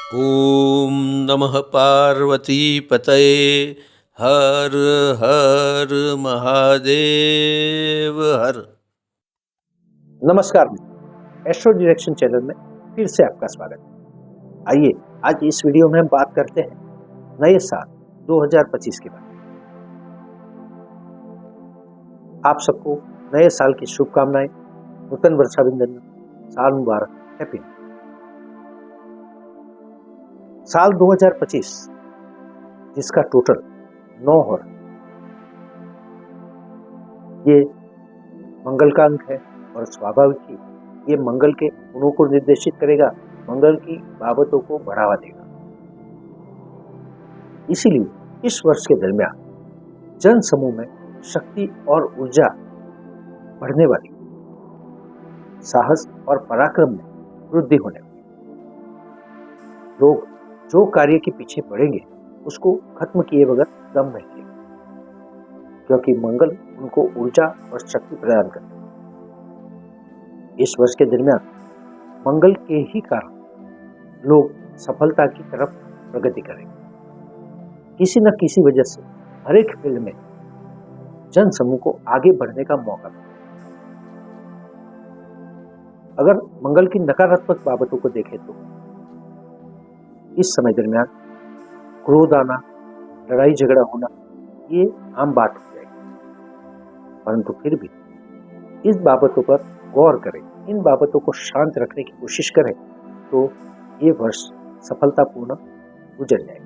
ॐ नमः पार्वतीपतये हर हर महादेव हर। नमस्कार मित्रों, एस्ट्रो डायरेक्शन चैनल में फिर से आपका स्वागत है। आइए आज इस वीडियो में हम बात करते हैं नए साल 2025 के बारे में। आप सबको नए साल की शुभकामनाएं, नूतन वर्षाभिनंदन, साल मुबारक, हैप्पी न्यू ईयर। साल 2025 जिसका टोटल 9 हो रहा है, ये मंगल का अंक है और स्वाभाविक ही ये मंगल के गुणों को निर्देशित करेगा, मंगल की बाबतों को बढ़ावा देगा। इसीलिए इस वर्ष के दरमियान जन समूह में शक्ति और ऊर्जा बढ़ने वाली, साहस और पराक्रम में वृद्धि होने वाली। लोग जो कार्य के पीछे पड़ेंगे उसको खत्म किए बगैर दम नहीं लेंगे, क्योंकि मंगल उनको ऊर्जा और शक्ति प्रदान करता है। इस वर्ष के दरमियान मंगल के ही कारण लोग सफलता की तरफ प्रगति करेंगे। किसी न किसी वजह से हर एक फील्ड में जन समूह को आगे बढ़ने का मौका मिलेगा। अगर मंगल की नकारात्मक बाबतों को देखें तो इस समय दरमियान क्रोध आना, लड़ाई झगड़ा होना, ये आम बात हो जाएगी। परंतु फिर भी इस बाबतों पर गौर करें, इन बाबतों को शांत रखने की कोशिश करें तो ये वर्ष सफलतापूर्ण गुजर जाएगा।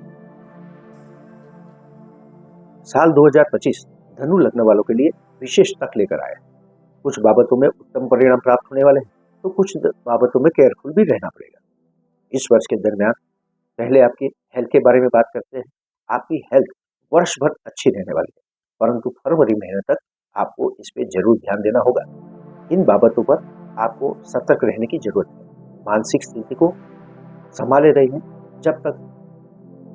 साल 2025 धनु लग्न वालों के लिए विशेष तक लेकर आया है। कुछ बाबतों में उत्तम परिणाम प्राप्त होने वाले हैं तो कुछ बाबतों में केयरफुल भी रहना पड़ेगा। इस वर्ष के दरमियान पहले आपकी हेल्थ के बारे में बात करते हैं। आपकी हेल्थ वर्ष भर अच्छी रहने वाली है, परंतु फरवरी महीने तक आपको इस पे जरूर ध्यान देना होगा। इन बाबतों पर आपको सतर्क रहने की जरूरत है। मानसिक स्थिति को संभाले रहिए। जब तक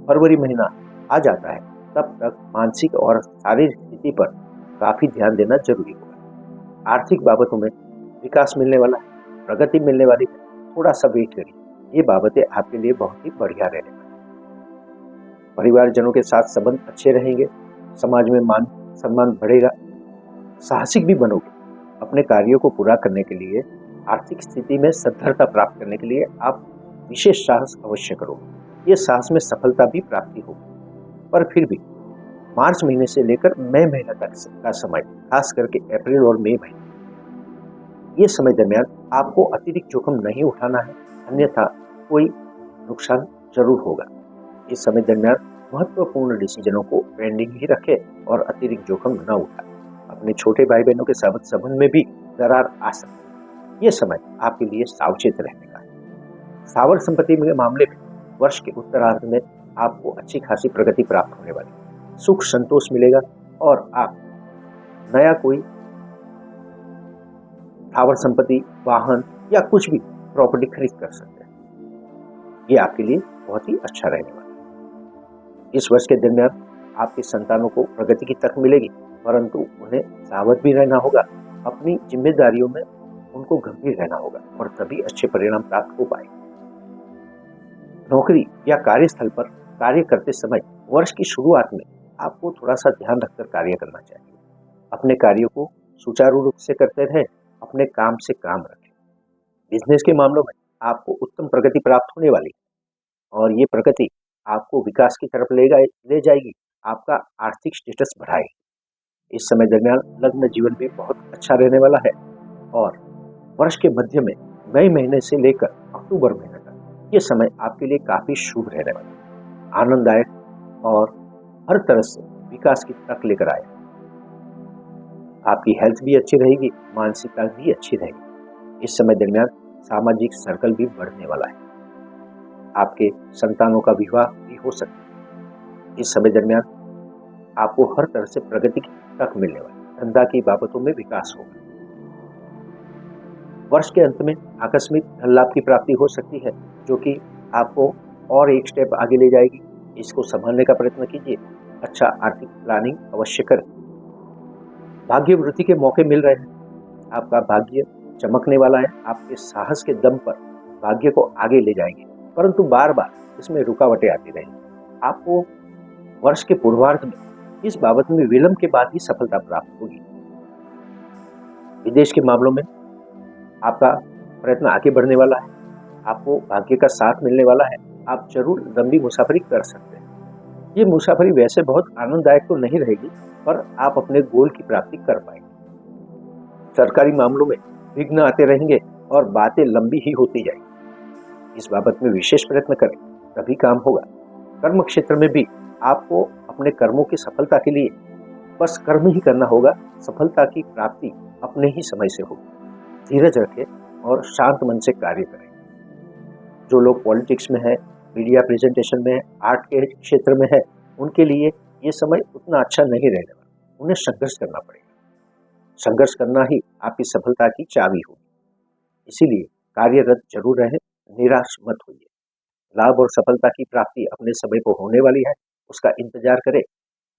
फरवरी महीना आ जाता है तब तक मानसिक और शारीरिक स्थिति पर काफी ध्यान देना जरूरी होगा। आर्थिक बाबतों में विकास मिलने वाला है, प्रगति मिलने वाली है, थोड़ा सा वेट करिए। ये बाबतें आपके लिए बहुत ही बढ़िया रहने वाली। परिवारजनों के साथ संबंध अच्छे रहेंगे, समाज में मान सम्मान बढ़ेगा, साहसिक भी बनोगे। अपने कार्यों को पूरा करने के लिए, आर्थिक स्थिति में सद्धरता प्राप्त करने के लिए आप विशेष साहस अवश्य करोगे। ये साहस में सफलता भी प्राप्ति होगी। पर फिर भी मार्च महीने से लेकर मई महीने तक का समय, खास करके अप्रैल और मई महीने, ये समय दरमियान आपको अतिरिक्त जोखिम नहीं उठाना है, अन्यथा कोई नुकसान जरूर होगा। इस समय दरमियान महत्वपूर्ण डिसीजनों को पेंडिंग ही रखें और अतिरिक्त जोखिम न उठाएं। अपने छोटे भाई बहनों के साथ संबंध में भी दरार आ सकती है। यह समय आपके लिए सावचेत रहने का है। स्थावर संपत्ति के मामले में वर्ष के उत्तरार्ध में आपको अच्छी खासी प्रगति प्राप्त होने वाली है। सुख संतोष मिलेगा और आप नया कोई स्थावर संपत्ति, वाहन या कुछ भी प्रॉपर्टी खरीद कर सकते हैं। ये आपके लिए बहुत ही अच्छा रहने वाला है। इस वर्ष के दरमियान आपके संतानों को प्रगति की तक मिलेगी, परंतु उन्हें सावध भी रहना होगा। अपनी जिम्मेदारियों में उनको गंभीर रहना होगा और तभी अच्छे परिणाम प्राप्त हो पाएंगे। नौकरी या कार्यस्थल पर कार्य करते समय वर्ष की शुरुआत में आपको थोड़ा सा ध्यान रखकर कार्य करना चाहिए। अपने कार्यों को सुचारू रूप से करते रहें, अपने काम से काम रखें। बिजनेस के मामलों में आपको उत्तम प्रगति प्राप्त होने वाली है और ये प्रगति आपको विकास की तरफ ले जाएगी, आपका आर्थिक स्टेटस बढ़ाएगी। इस समय दरमियान लग्न जीवन भी बहुत अच्छा रहने वाला है और वर्ष के मध्य में मई महीने से लेकर अक्टूबर महीने तक ये समय आपके लिए काफी शुभ रहने वाला है, आनंददायक और हर तरह से विकास की तक लेकर आए। आपकी हेल्थ भी अच्छी रहेगी, मानसिकता भी अच्छी रहेगी। इस समय दरमियान सामाजिक सर्कल भी बढ़ने वाला है। आपके संतानों का विवाह भी हो सकता है। इस समय दरमियान आपको हर तरह से प्रगति की तक मिलने वाली, धंधा की बाबतों में विकास होगा। वर्ष के अंत में आकस्मिक धन लाभ की प्राप्ति हो सकती है, जो कि आपको और एक स्टेप आगे ले जाएगी। इसको संभालने का प्रयत्न कीजिए। अच्छा आर्थिक प्लानिंग अवश्य करें। भाग्य वृद्धि के मौके मिल रहे हैं। आपका भाग्य चमकने वाला है। आपके साहस के दम पर भाग्य को आगे ले जाएंगे। परंतु बार बार इसमें रुकावटें आती रहेंगी। आपको वर्ष के पूर्वार्ध में इस बाबत में विलंब के बाद ही सफलता प्राप्त होगी। विदेश के मामलों में आपका प्रयत्न आगे बढ़ने वाला है, आपको भाग्य का साथ मिलने वाला है। आप जरूर लंबी मुसाफरी कर सकते हैं। ये मुसाफरी वैसे बहुत आनंददायक तो नहीं रहेगी, पर आप अपने गोल की प्राप्ति कर पाएंगे। सरकारी मामलों में विघ्न आते रहेंगे और बातें लंबी ही होती जाएंगी। इस बाबत में विशेष प्रयत्न करें, तभी काम होगा। कर्म क्षेत्र में भी आपको अपने कर्मों की सफलता के लिए बस कर्म ही करना होगा। सफलता की प्राप्ति अपने ही समय से होगी। धीरज रखें और शांत मन से कार्य करें। जो लोग पॉलिटिक्स में है, मीडिया प्रेजेंटेशन में है, आर्ट के क्षेत्र में है, उनके लिए ये समय उतना अच्छा नहीं रहने वाला। उन्हें संघर्ष करना पड़ेगा। संघर्ष करना ही आपकी सफलता की चाबी होगी। इसीलिए कार्यरत जरूर रहें, निराश मत होइए। लाभ और सफलता की प्राप्ति अपने समय पर होने वाली है, उसका इंतजार करें।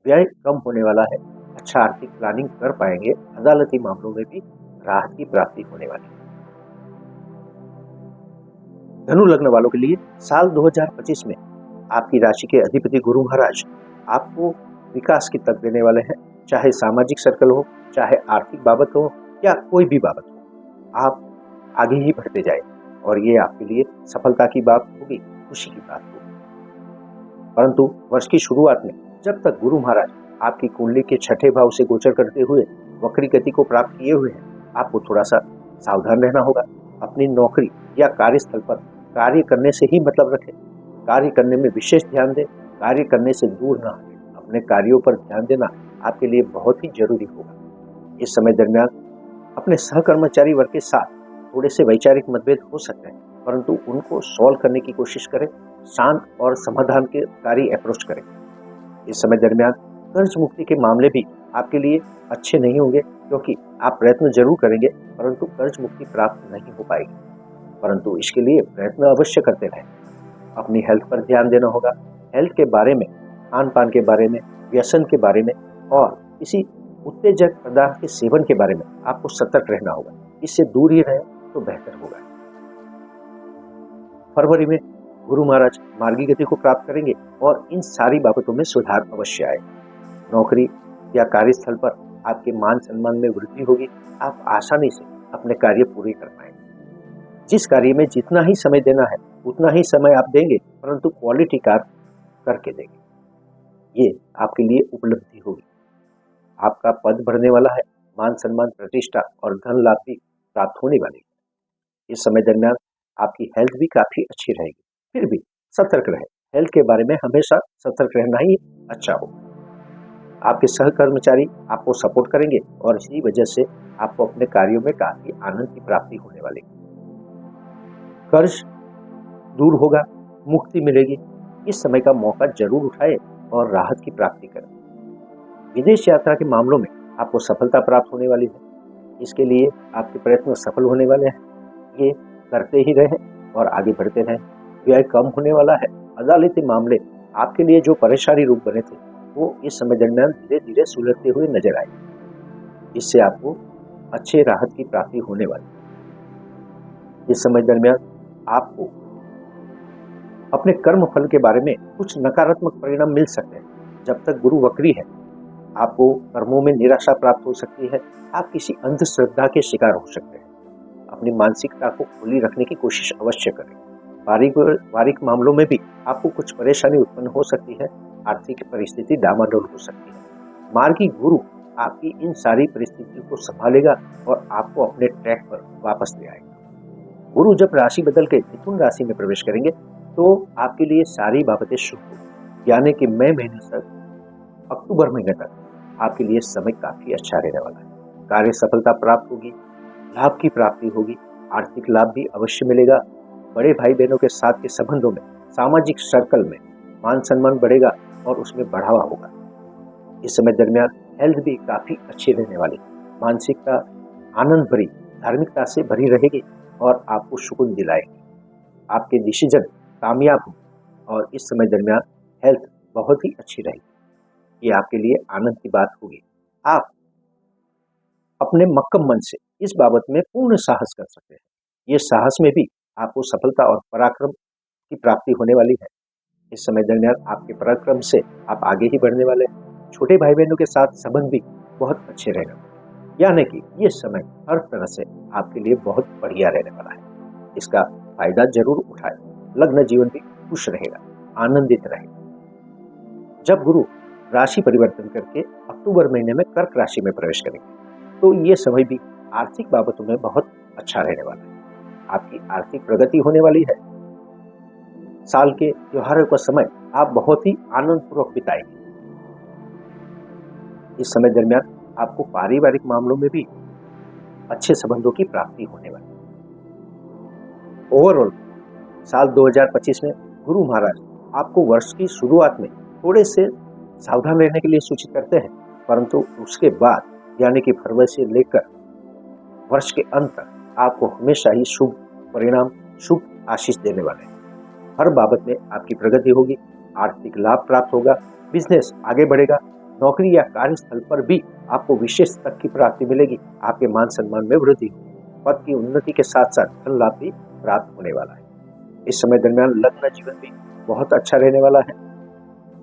व्यय कम होने वाला है, अच्छा आर्थिक प्लानिंग कर पाएंगे। अदालती मामलों में भी राहत की प्राप्ति होने वाली है। धनु लग्न वालों के लिए साल 2025 में आपकी राशि के अधिपति गुरु महाराज आपको विकास की तक देने वाले हैं। चाहे सामाजिक सर्कल हो, चाहे आर्थिक बाबत हो या कोई भी बाबत हो, आप आगे ही बढ़ते जाए और ये आपके लिए सफलता की बात होगी, खुशी की बात होगी। परंतु वर्ष की शुरुआत में जब तक गुरु महाराज आपकी कुंडली के छठे भाव से गोचर करते हुए वक्री गति को प्राप्त किए हुए हैं, आपको थोड़ा सा सावधान रहना होगा। अपनी नौकरी या कार्यस्थल पर कार्य करने से ही मतलब रखें। कार्य करने में विशेष ध्यान दें, कार्य करने से दूर ना हटें। अपने कार्यों पर ध्यान देना आपके लिए बहुत ही जरूरी होगा। इस समय दरमियान अपने सहकर्मचारी वर्ग के साथ थोड़े से वैचारिक मतभेद हो सकते हैं, परंतु उनको सॉल्व करने की कोशिश करें। शांत और समाधान के कार्य अप्रोच करें। इस समय दरमियान कर्ज मुक्ति के मामले भी आपके लिए अच्छे नहीं होंगे, क्योंकि आप प्रयत्न जरूर करेंगे परंतु कर्ज मुक्ति प्राप्त नहीं हो पाएगी। परंतु इसके लिए प्रयत्न अवश्य करते रहें। अपनी हेल्थ पर ध्यान देना होगा। हेल्थ के बारे में, खान पान के बारे में, व्यसन के बारे में और किसी उत्तेजक पदार्थ के सेवन के बारे में आपको सतर्क रहना होगा। इससे दूर ही रहें तो बेहतर होगा। फरवरी में गुरु महाराज मार्गी गति को प्राप्त करेंगे और इन सारी बाबतों में सुधार अवश्य आएगा। नौकरी या कार्यस्थल पर आपके मान सम्मान में वृद्धि होगी। आप आसानी से अपने कार्य पूरे कर पाएंगे। जिस कार्य में जितना ही समय देना है उतना ही समय आप देंगे, परंतु क्वालिटी कार्य करके देंगे। ये आपके लिए उपलब्धि होगी। आपका पद बढ़ने वाला है, मान सम्मान, प्रतिष्ठा और धन लाभ भी प्राप्त होने वाले हैं। इस समय दरमियान आपकी हेल्थ भी काफी अच्छी रहेगी। फिर भी सतर्क रहें। हेल्थ के बारे में हमेशा सतर्क रहना ही अच्छा होगा। आपके सहकर्मचारी आपको सपोर्ट करेंगे और इसी वजह से आपको अपने कार्यों में काफी आनंद की प्राप्ति होने वाली है। कर्ज दूर होगा, मुक्ति मिलेगी। इस समय का मौका जरूर उठाएं और राहत की प्राप्ति करें। विदेश यात्रा के मामलों में आपको सफलता प्राप्त होने वाली है। इसके लिए आपके प्रयत्न सफल होने वाले हैं। ये करते ही रहें और आगे बढ़ते रहें। व्यय कम होने वाला है। अदालती मामले आपके लिए जो परेशानी रूप बने थे, वो इस समय दरमियान धीरे धीरे सुलझते हुए नजर आएंगे। इससे आपको अच्छे राहत की प्राप्ति होने वाली है। इस समय दरमियान आपको अपने कर्म फल के बारे में कुछ नकारात्मक परिणाम मिल सकते हैं। जब तक गुरु वक्री है, आपको कर्मों में निराशा प्राप्त हो सकती है। आप किसी अंधश्रद्धा के शिकार हो सकते हैं। अपनी मानसिकता को खुली रखने की कोशिश अवश्य करें। पारिवारिक मामलों में भी आपको कुछ परेशानी उत्पन्न हो सकती है। आर्थिक परिस्थिति डामाडोल हो सकती है। मार्गी गुरु आपकी इन सारी परिस्थितियों को संभालेगा और आपको अपने ट्रैक पर वापस ले आएगा। गुरु जब राशि बदल के मिथुन राशि में प्रवेश करेंगे तो आपके लिए सारी बाबतें शुभ होगी। यानी कि मई महीने तक, अक्टूबर महीने तक आपके लिए समय काफी अच्छा रहने वाला है। कार्य सफलता प्राप्त होगी, लाभ की प्राप्ति होगी, आर्थिक लाभ भी अवश्य मिलेगा। बड़े भाई बहनों के साथ के संबंधों में, सामाजिक सर्कल में मान सम्मान बढ़ेगा और उसमें बढ़ावा होगा। इस समय दरमियान हेल्थ भी काफी अच्छी रहने वाली है। मानसिकता आनंद भरी, धार्मिकता से भरी रहेगी और आपको सुकून दिलाएगी। आपके डिसीजन कामयाब हो और इस समय दरमियान हेल्थ बहुत ही अच्छी रहेगी। ये आपके लिए आनंद की बात होगी। आप अपने मक्कम मन से इस बाबत में पूर्ण साहस कर सकते हैं। ये साहस में भी आपको सफलता और पराक्रम की प्राप्ति होने वाली है। इस समय दरमियान आपके पराक्रम से आप आगे ही बढ़ने वाले हैं। छोटे भाई बहनों के साथ संबंध भी बहुत अच्छे रहेगा, यानी कि ये समय हर तरह से आपके लिए बहुत बढ़िया रहने वाला है। इसका फायदा जरूर उठाएं। लग्न जीवन भी खुश रहेगा, आनंदित रहेगा। जब गुरु राशि परिवर्तन करके अक्टूबर महीने में कर्क राशि में प्रवेश करेंगे तो ये समय भी आर्थिक बाबतों में बहुत अच्छा रहने वाला है। आपकी आर्थिक प्रगति होने वाली है। साल के त्योहारों का समय आप बहुत ही आनंद पूर्वक बिताएंगे। इस समय दरमियान आपको पारिवारिक मामलों में भी अच्छे संबंधों की प्राप्ति होने वाली है। ओवरऑल साल 2025 में गुरु महाराज आपको वर्ष की शुरुआत में थोड़े से सावधान रहने के लिए सूचित करते हैं, परंतु उसके बाद यानी कि फरवरी से लेकर वर्ष के अंत तक आपको हमेशा ही शुभ परिणाम, शुभ आशीष देने वाले हैं। हर बाबत में आपकी प्रगति होगी, आर्थिक लाभ प्राप्त होगा, बिजनेस आगे बढ़ेगा, नौकरी या कार्यस्थल पर भी आपको विशेष तक की प्राप्ति मिलेगी, आपके मान सम्मान में वृद्धि होगी, पद की उन्नति के साथ साथ धन लाभ भी प्राप्त होने वाला है। इस समय दरमियान लग्न जीवन भी बहुत अच्छा रहने वाला है।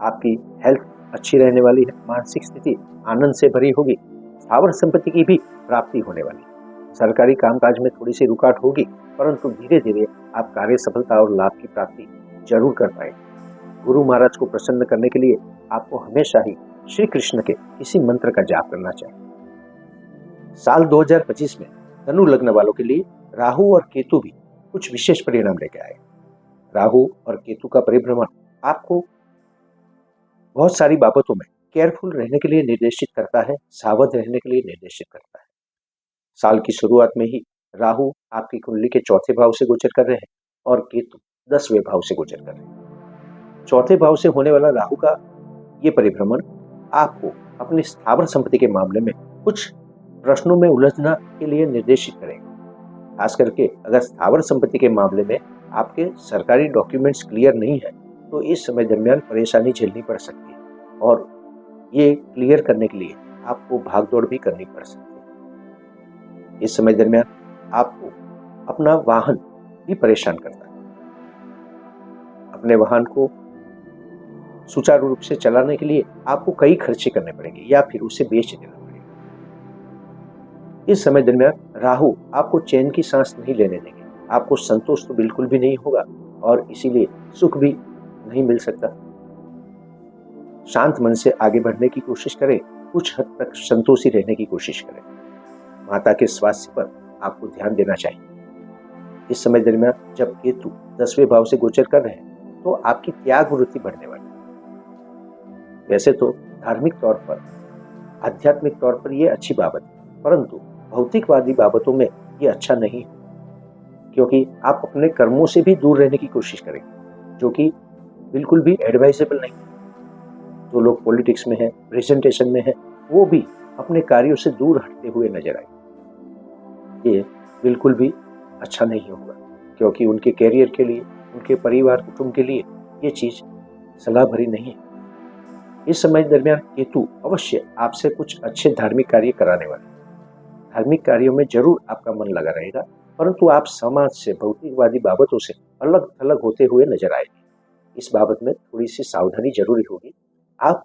आपकी हेल्थ अच्छी रहने वाली है, मानसिक स्थिति आनंद से भरी होगी, स्थावर संपत्ति की भी प्राप्ति होने वाली है। सरकारी कामकाज में थोड़ी सी रुकावट होगी, परंतु धीरे धीरे आप कार्य सफलता और लाभ की प्राप्ति जरूर कर पाएंगे। गुरु महाराज को प्रसन्न करने के लिए आपको हमेशा ही श्री कृष्ण के किसी मंत्र का जाप करना चाहिए। साल 2025 में धनु लग्न वालों के लिए राहु और केतु भी कुछ विशेष परिणाम लेकर आए। राहु और केतु का परिभ्रमण आपको बहुत सारी बाबतों में केयरफुल रहने के लिए निर्देशित करता है, सावध रहने के लिए निर्देशित करता है। साल की शुरुआत में ही राहु आपकी कुंडली के चौथे भाव से गोचर कर रहे हैं और केतु 10वें भाव से गोचर कर रहे हैं। चौथे भाव से होने वाला राहु का ये परिभ्रमण आपको अपनी स्थावर संपत्ति के मामले में कुछ प्रश्नों में उलझना के लिए निर्देशित करेगा। खास करके अगर स्थावर संपत्ति के मामले में आपके सरकारी डॉक्यूमेंट्स क्लियर नहीं है तो इस समय दरमियान परेशानी झेलनी पड़ सकती है और ये क्लियर करने के लिए आपको भागदौड़ भी करनी पड़ सकती है। इस समय दरमियान आपको अपना वाहन भी परेशान करता है। अपने वाहन को सुचारू रूप से चलाने के लिए आपको कई खर्चे करने पड़ेंगे या फिर उसे बेच देना पड़ेगा। इस समय दरमियान राहु आपको चैन की सांस नहीं लेने देंगे, आपको संतोष तो बिल्कुल भी नहीं होगा और इसीलिए सुख भी नहीं मिल सकता। शांत मन से आगे बढ़ने की कोशिश करें, कुछ हद तक संतोषी रहने की कोशिश करें। माता के स्वास्थ्य पर आपको ध्यान देना चाहिए। इस समय दरमियान जब केतु 10वें भाव से गोचर कर रहे हैं तो आपकी त्याग वृत्ति बढ़ने वाली है। वैसे तो धार्मिक तौर पर, आध्यात्मिक तौर पर यह अच्छी बाबत है, परंतु भौतिकवादी बाबतों में यह अच्छा नहीं है, क्योंकि आप अपने कर्मों से भी दूर रहने की कोशिश करेंगे, जो कि बिल्कुल भी एडवाइजेबल नहीं है। जो लोग पॉलिटिक्स में हैं, प्रेजेंटेशन में हैं, वो भी अपने कार्यों से दूर हटते हुए नजर आए। ये बिल्कुल भी अच्छा नहीं होगा, क्योंकि उनके कैरियर के लिए, उनके परिवार कुटुंब के लिए ये चीज सलाह भरी नहीं है। इस समय दरमियान केतु अवश्य आपसे कुछ अच्छे धार्मिक कार्य कराने वाले हैं। धार्मिक कार्यों में जरूर आपका मन लगा रहेगा, परंतु आप समाज से, भौतिकवादी बाबतों से अलग थलग होते हुए नजर आएंगे। इस बाबत में थोड़ी सी सावधानी जरूरी होगी। आप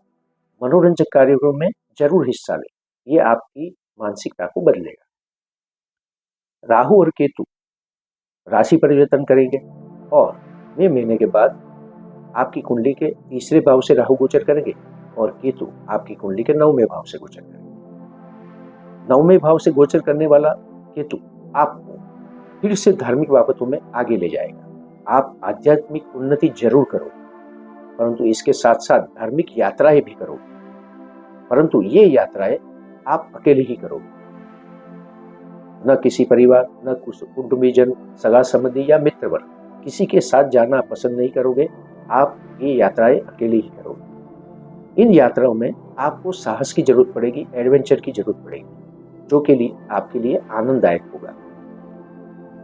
मनोरंजक कार्यों में जरूर हिस्सा लें, ये आपकी मानसिकता को बदलेगा। राहु और केतु राशि परिवर्तन करेंगे और मई महीने के बाद आपकी कुंडली के तीसरे भाव से राहु गोचर करेंगे और केतु आपकी कुंडली के 9वें भाव से गोचर करेंगे। 9वें भाव से गोचर करने वाला केतु आपको फिर से धार्मिक बाबतों में आगे ले जाएगा। आप आध्यात्मिक उन्नति जरूर करोगे, परंतु इसके साथ साथ धार्मिक यात्राएं भी करोगे, परंतु ये यात्राएं आप अकेले ही करोगे। न किसी परिवार, न कुटुंबीजन, सगा संबंधी या मित्र वर्ग, किसी के साथ जाना पसंद नहीं करोगे। आप ये यात्राएं अकेले ही करोगे। इन यात्राओं में आपको साहस की जरूरत पड़ेगी, एडवेंचर की जरूरत पड़ेगी, जो के लिए आपके लिए आनंददायक होगा,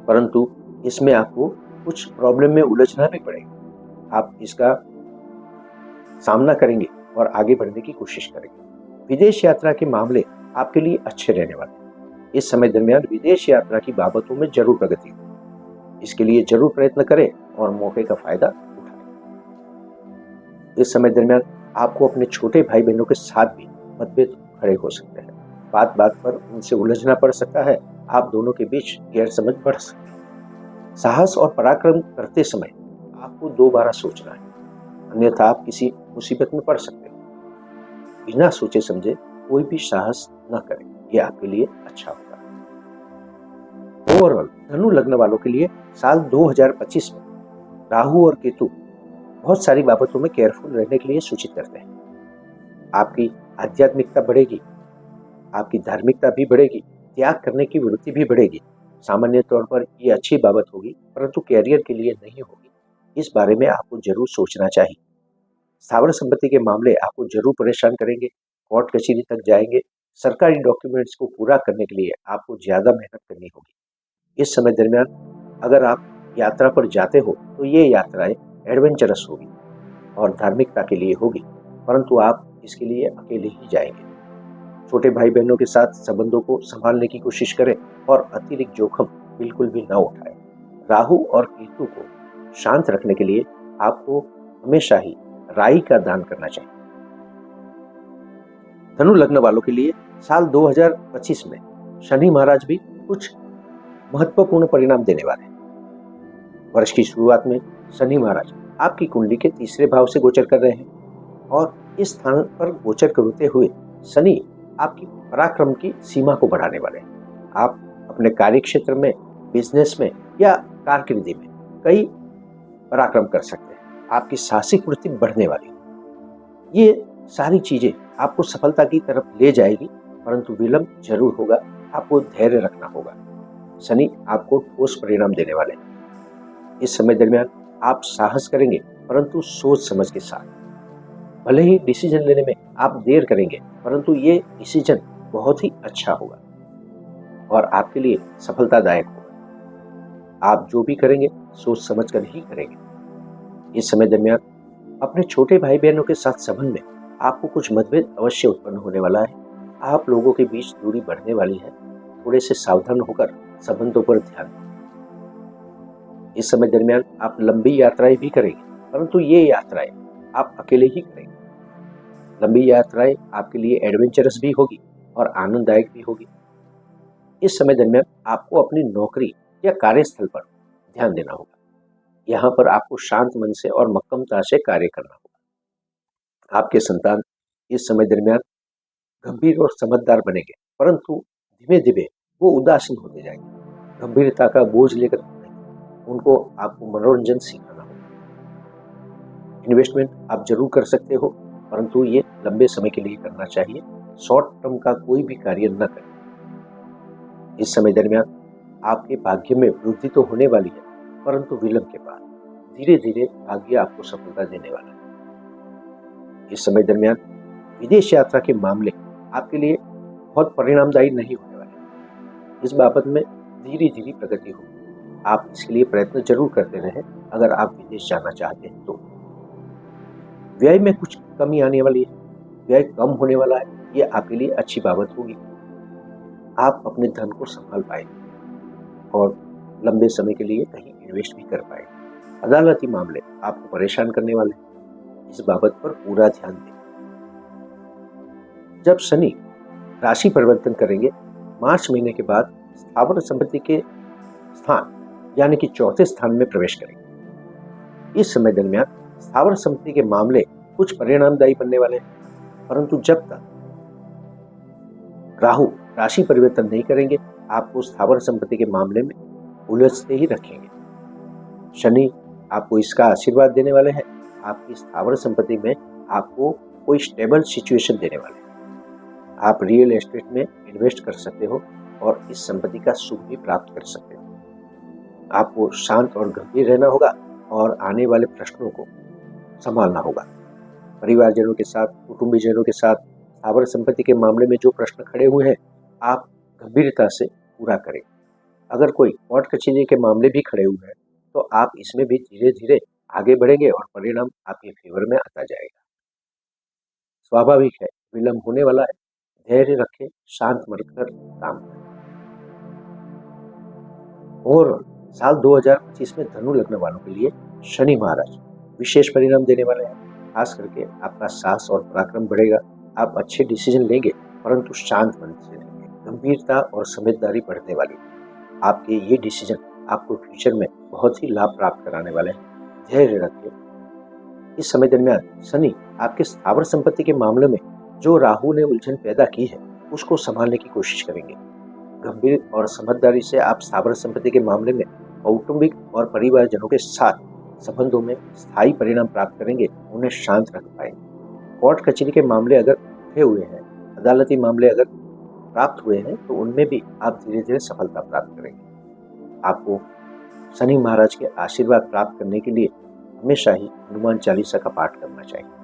परंतु इसमें आपको कुछ प्रॉब्लम में उलझना भी पड़ेगा। आप इसका सामना करेंगे और आगे बढ़ने की कोशिश करेंगे। विदेश यात्रा के मामले आपके लिए अच्छे रहने वाले हैं। इस समय दरमियान विदेश यात्रा की बाबतों में जरूर प्रगति होगी। इसके लिए जरूर प्रयत्न करें और मौके का फायदा उठाएं। इस समय दरमियान आपको अपने छोटे भाई बहनों के साथ भी मतभेद खड़े हो सकते हैं। बात बात पर उनसे उलझना पड़ सकता है। आप दोनों के बीच गैरसमझ बढ़ सकती है। साहस और पराक्रम करते समय आपको दोबारा सोचना है, अन्यथा आप किसी मुसीबत में पड़ सकते हो। बिना सोचे समझे कोई भी साहस न करें, यह आपके लिए अच्छा होगा। ओवरऑल धनु लग्न वालों के लिए साल 2025 में राहु और केतु बहुत सारी बाबतों में केयरफुल रहने के लिए सूचित करते हैं। आपकी आध्यात्मिकता बढ़ेगी, आपकी धार्मिकता भी बढ़ेगी, त्याग करने की वृत्ति भी बढ़ेगी। सामान्य तौर पर ये अच्छी बाबत होगी, परंतु कैरियर के लिए नहीं होगी। इस बारे में आपको जरूर सोचना चाहिए। स्थावर संपत्ति के मामले आपको जरूर परेशान करेंगे। कोर्ट कचहरी तक जाएंगे। सरकारी डॉक्यूमेंट्स को पूरा करने के लिए आपको ज्यादा मेहनत करनी होगी। इस समय दरमियान अगर आप यात्रा पर जाते हो तो ये यात्राएं एडवेंचरस होगी और धार्मिकता के लिए होगी, परंतु आप इसके लिए अकेले ही जाएंगे। छोटे भाई बहनों के साथ संबंधों को संभालने की कोशिश करें और अतिरिक्त जोखिम बिल्कुल भी ना उठाएं। राहु और केतु को शांत रखने के लिए आपको हमेशा ही राई का दान करना चाहिए। धनु लग्न वालों के लिए साल 2025 में शनि महाराज भी कुछ महत्वपूर्ण परिणाम देने वाले हैं। वर्ष की शुरुआत में शनि महाराज आपकी कुंडली के तीसरे भाव से गोचर कर रहे हैं और इस स्थान पर गोचर करते हुए शनि आपकी पराक्रम की सीमा को बढ़ाने वाले हैं। आप अपने कार्य क्षेत्र में, बिजनेस में या कारकिर्दी में कई पराक्रम कर सकते हैं। आपकी साहसिक वृत्ति बढ़ने वाली है। ये सारी चीजें आपको सफलता की तरफ ले जाएगी, परंतु विलंब जरूर होगा। आपको धैर्य रखना होगा। शनि आपको ठोस परिणाम देने वाले हैं। इस समय दरमियान आप साहस करेंगे, परंतु सोच समझ के साथ। भले ही डिसीजन लेने में आप देर करेंगे, परंतु ये डिसीजन बहुत ही अच्छा होगा और आपके लिए सफलतादायक होगा। आप जो भी करेंगे सोच समझ कर ही करेंगे। इस समय दरमियान अपने छोटे भाई बहनों के साथ संबंध में आपको कुछ मतभेद अवश्य उत्पन्न होने वाला है। आप लोगों के बीच दूरी बढ़ने वाली है। थोड़े से सावधान होकर संबंधों पर ध्यान दें। इस समय दरमियान आप लंबी यात्राएं भी करेंगे, परंतु ये यात्राएं आप अकेले ही करेंगे। लंबी यात्राएं आपके लिए एडवेंचरस भी होगी और आनंददायक भी होगी। इस समय दरमियान आपको अपनी नौकरी या कार्यस्थल पर ध्यान देना होगा। यहाँ पर आपको शांत मन से और मक्कमता से कार्य करना होगा। आपके संतान इस समय दरमियान गंभीर और समझदार बनेंगे, परंतु धीमे धीमे वो उदासीन होते जाएंगे। गंभीरता का बोझ लेकर उनको आपको मनोरंजन सिखाना होगा। इन्वेस्टमेंट आप जरूर कर सकते हो, परंतु ये लंबे समय के लिए करना चाहिए। शॉर्ट टर्म का कोई भी कार्य न करें। इस समय दरमियान आपके भाग्य में वृद्धि तो होने वाली है, परंतु विलंब के बाद धीरे धीरे भाग्य आपको सफलता देने वाला है। इस समय दरमियान विदेश यात्रा के मामले आपके लिए बहुत परिणामदायी नहीं होने वाले। इस बाबत में धीरे धीरे प्रगति होगी। आप इसके लिए प्रयत्न जरूर करते रहें अगर आप विदेश जाना चाहते हैं तो। व्यय में कुछ कमी आने वाली है, व्यय कम होने वाला है। ये आपके लिए अच्छी बाबत होगी। आप अपने धन को संभाल पाएंगे और लंबे समय के लिए कहीं इन्वेस्ट भी कर पाएंगे। अदालती मामले आपको परेशान करने वाले हैं। इस बाबत पर पूरा ध्यान दें। जब शनि राशि परिवर्तन करेंगे मार्च महीने के बाद, स्थावर संपत्ति के स्थान यानी कि चौथे स्थान में प्रवेश करेंगे। इस समय दरमियान स्थावर संपत्ति के मामले कुछ परिणामदायी बनने वाले हैं, परंतु जब तक राहु राशि परिवर्तन नहीं करेंगे आपको स्थावर संपत्ति के मामले में उलझते ही रखेंगे। शनि आपको इसका आशीर्वाद देने वाले हैं। आपकी स्थावर संपत्ति में आपको कोई स्टेबल सिचुएशन देने वाले हैं। आप रियल एस्टेट में इन्वेस्ट कर सकते हो और इस संपत्ति का सुख भी प्राप्त कर सकते हो। आपको शांत और गंभीर रहना होगा और आने वाले प्रश्नों को संभालना होगा। परिवारजनों के साथ, कुटुंबीजनों के साथ स्थावर संपत्ति के मामले में जो प्रश्न खड़े हुए हैं आप गंभीरता से पूरा करें। अगर कोई कोर्ट कचहरी के मामले भी खड़े हुए हैं तो आप इसमें भी धीरे धीरे आगे बढ़ेंगे और परिणाम आपके फेवर में आता जाएगा। स्वाभाविक है, विलंब होने वाला है। धैर्य रखें, शांत मन कर काम करें। और साल 2025 में धनु लग्न वालों के लिए शनि महाराज विशेष परिणाम देने वाले हैं। खास करके आपका साहस और पराक्रम बढ़ेगा। आप अच्छे डिसीजन लेंगे, परंतु शांत मन से लेंगे। गंभीरता और समझदारी बढ़ने वाली है। आपके ये डिसीजन आपको फ्यूचर में बहुत ही लाभ प्राप्त कराने वाले हैं। धैर्य रखें। इस समय दरमियान शनि आपके स्थावर संपत्ति के मामले में जो राहु ने उलझन पैदा की है, उसको संभालने की कोशिश करेंगे। गंभीर और समझदारी से आप स्थावर संपत्ति के मामले में कौटुंबिक और परिवारजनों के साथ संबंधों में स्थायी परिणाम प्राप्त करेंगे, उन्हें शांत रख पाएंगे। कोर्ट कचहरी के मामले अगर उठे हुए हैं, अदालती मामले अगर प्राप्त हुए हैं, तो उनमें भी आप धीरे धीरे सफलता प्राप्त करेंगे। आपको शनि महाराज के आशीर्वाद प्राप्त करने के लिए हमेशा ही हनुमान चालीसा का पाठ करना चाहिए।